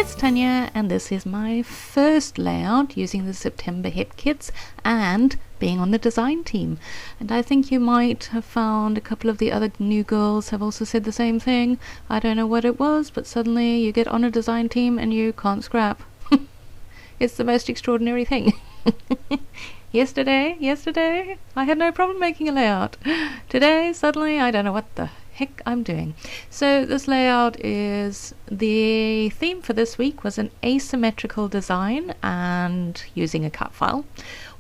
it's Tanya, and this is my first layout using the September HIP kits and being on the design team. And I think you might have found a couple of the other new girls have also said the same thing. I don't know what it was, but suddenly you get on a design team and you can't scrap. It's the most extraordinary thing. Yesterday, I had no problem making a layout. Today, suddenly, I don't know what the heck I'm doing. So this layout is, the theme for this week was an asymmetrical design and using a cut file.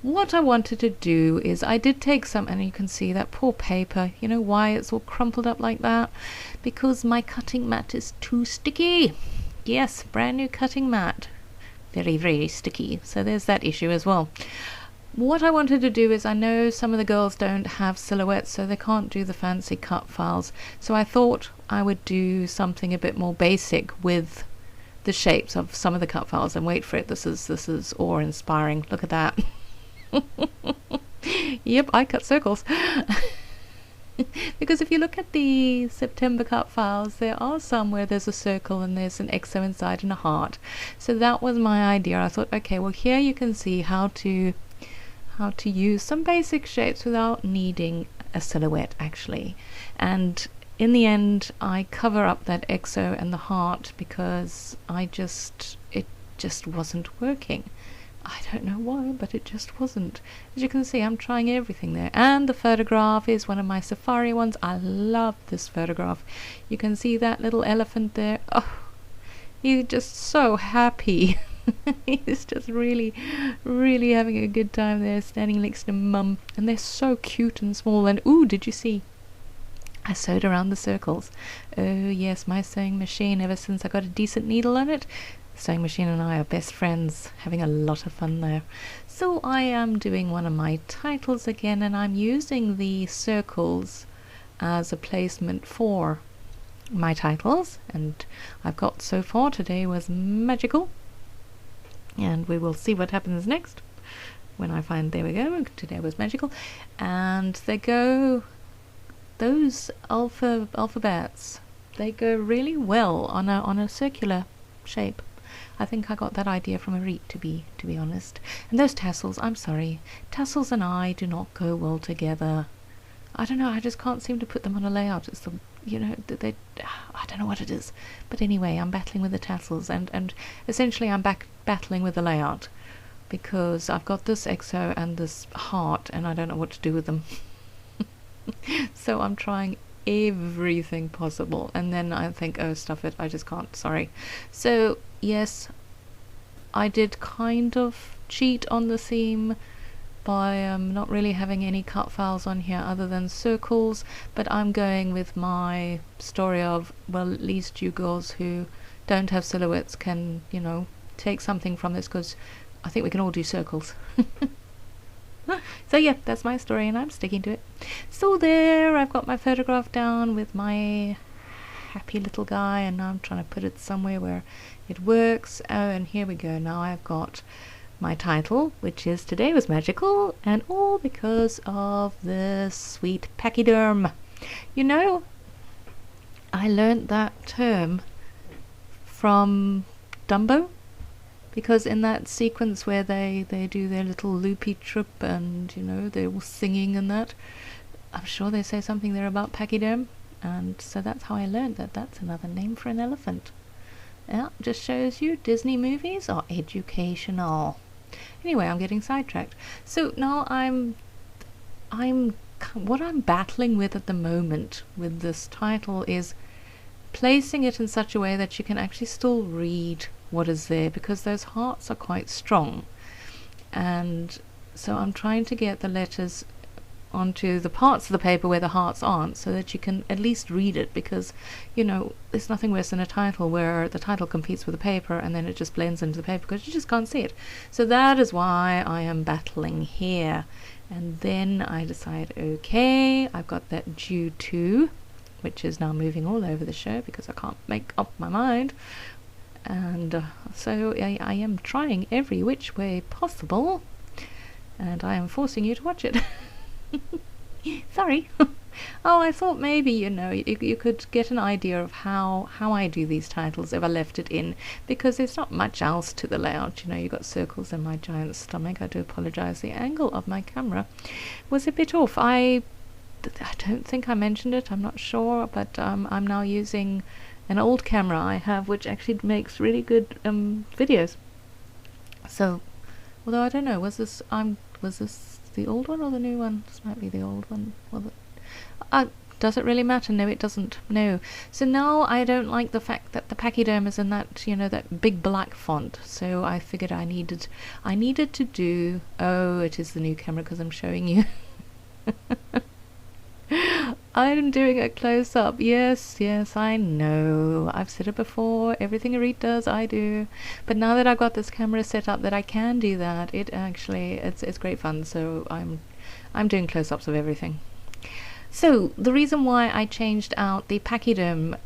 What I wanted to do is I did take some, and you can see that poor paper, you know why it's all crumpled up like that? Because my cutting mat is too sticky. Yes, brand new cutting mat. Very, very sticky. So there's that issue as well. What I wanted to do is, I know some of the girls don't have silhouettes, so they can't do the fancy cut files. So I thought I would do something a bit more basic with the shapes of some of the cut files. And wait for it, this is awe-inspiring. Look at that. Yep, I cut circles. Because if you look at the September cut files, there are some where there's a circle and there's an XO inside and a heart. So that was my idea. I thought, okay, well here you can see how to use some basic shapes without needing a silhouette actually. And in the end I cover up that XO and the heart because it just wasn't working. I don't know why, but it just wasn't. As you can see, I'm trying everything there. And the photograph is one of my safari ones. I love this photograph. You can see that little elephant there. Oh, he's just so happy. He's just really, really having a good time there, standing next to Mum. And they're so cute and small. And ooh, did you see? I sewed around the circles. Oh yes, my sewing machine, ever since I got a decent needle on it, the sewing machine and I are best friends, having a lot of fun there. So I am doing one of my titles again, and I'm using the circles as a placement for my titles. And I've got so far, today was magical. And we will see what happens next when I find, there we go, today was magical. And they go, those alphabets, they go really well on a circular shape. I think I got that idea from a read, to be honest. And those tassels, I'm sorry, tassels and I do not go well together. I don't know, I just can't seem to put them on a layout. It's the, you know, I don't know what it is. But anyway, I'm battling with the tassels, and essentially I'm battling with the layout because I've got this XO and this heart and I don't know what to do with them. So I'm trying everything possible, and then I think, oh stuff it, I just can't, sorry. So yes, I did kind of cheat on the theme by not really having any cut files on here other than circles, but I'm going with my story of, well, at least you girls who don't have silhouettes can, you know, take something from this, because I think we can all do circles. So yeah, that's my story and I'm sticking to it. So there, I've got my photograph down with my happy little guy, and now I'm trying to put it somewhere where it works. Oh, and here we go. Now I've got my title, which is Today Was Magical, and all because of this sweet pachyderm. You know, I learned that term from Dumbo, because in that sequence where they do their little loopy trip and, you know, they're all singing and that, I'm sure they say something there about pachyderm, and so that's how I learned that that's another name for an elephant. Yeah, just shows you Disney movies are educational. Anyway, I'm getting sidetracked. So now what I'm battling with at the moment with this title is placing it in such a way that you can actually still read what is there, because those hearts are quite strong, and so I'm trying to get the letters onto the parts of the paper where the hearts aren't, so that you can at least read it, because, you know, there's nothing worse than a title where the title competes with the paper and then it just blends into the paper because you just can't see it. So that is why I am battling here. And then I decide, okay, I've got that due to, which is now moving all over the show because I can't make up my mind. And so I am trying every which way possible, and I am forcing you to watch it. Sorry. Oh, I thought maybe, you could get an idea of how I do these titles if I left it in, because there's not much else to the layout. You got circles in my giant stomach. I do apologize. The angle of my camera was a bit off. I don't think I mentioned it. I'm not sure, but I'm now using an old camera I have, which actually makes really good videos. So, although I don't know, was this the old one or the new one? This might be the old one. Does it really matter? No, it doesn't. No. So now I don't like the fact that the pachyderm is in that, that big black font. So I figured I needed to do. Oh, it is the new camera because I'm showing you. I'm doing a close-up. Yes, I know. I've said it before. Everything Arit does, I do. But now that I've got this camera set up that I can do that, it's great fun. So I'm doing close-ups of everything. So the reason why I changed out the pachyderm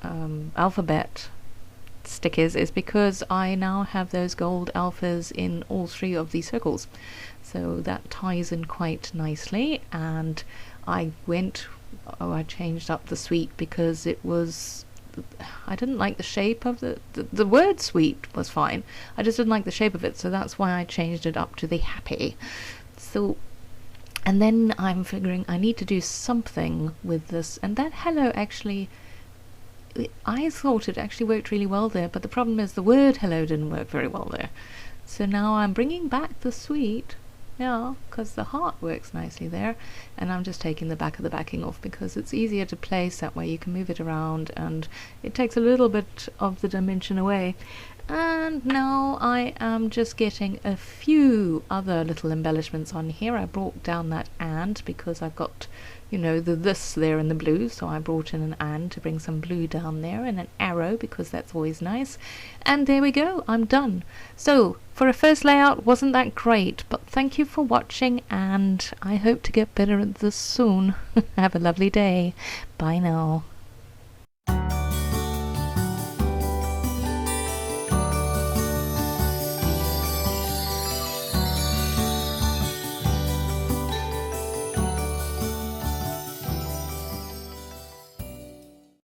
alphabet stickers is because I now have those gold alphas in all 3 of these circles. So that ties in quite nicely, and I changed up the sweet because I didn't like the shape of the word sweet was fine. I just didn't like the shape of it, so that's why I changed it up to the happy. So, and then I'm figuring I need to do something with this, and that hello actually, I thought it actually worked really well there, but the problem is the word hello didn't work very well there. So now I'm bringing back the sweet. Yeah, because the heart works nicely there, and I'm just taking the back of the backing off because it's easier to place that way. You can move it around and it takes a little bit of the dimension away. And now I am just getting a few other little embellishments on here. I brought down that and because I've got the this there in the blue, so I brought in an and to bring some blue down there, and an arrow because that's always nice. And there we go, I'm done. So for a first layout, wasn't that great, but thank you for watching, and I hope to get better at this soon. Have a lovely day. Bye now.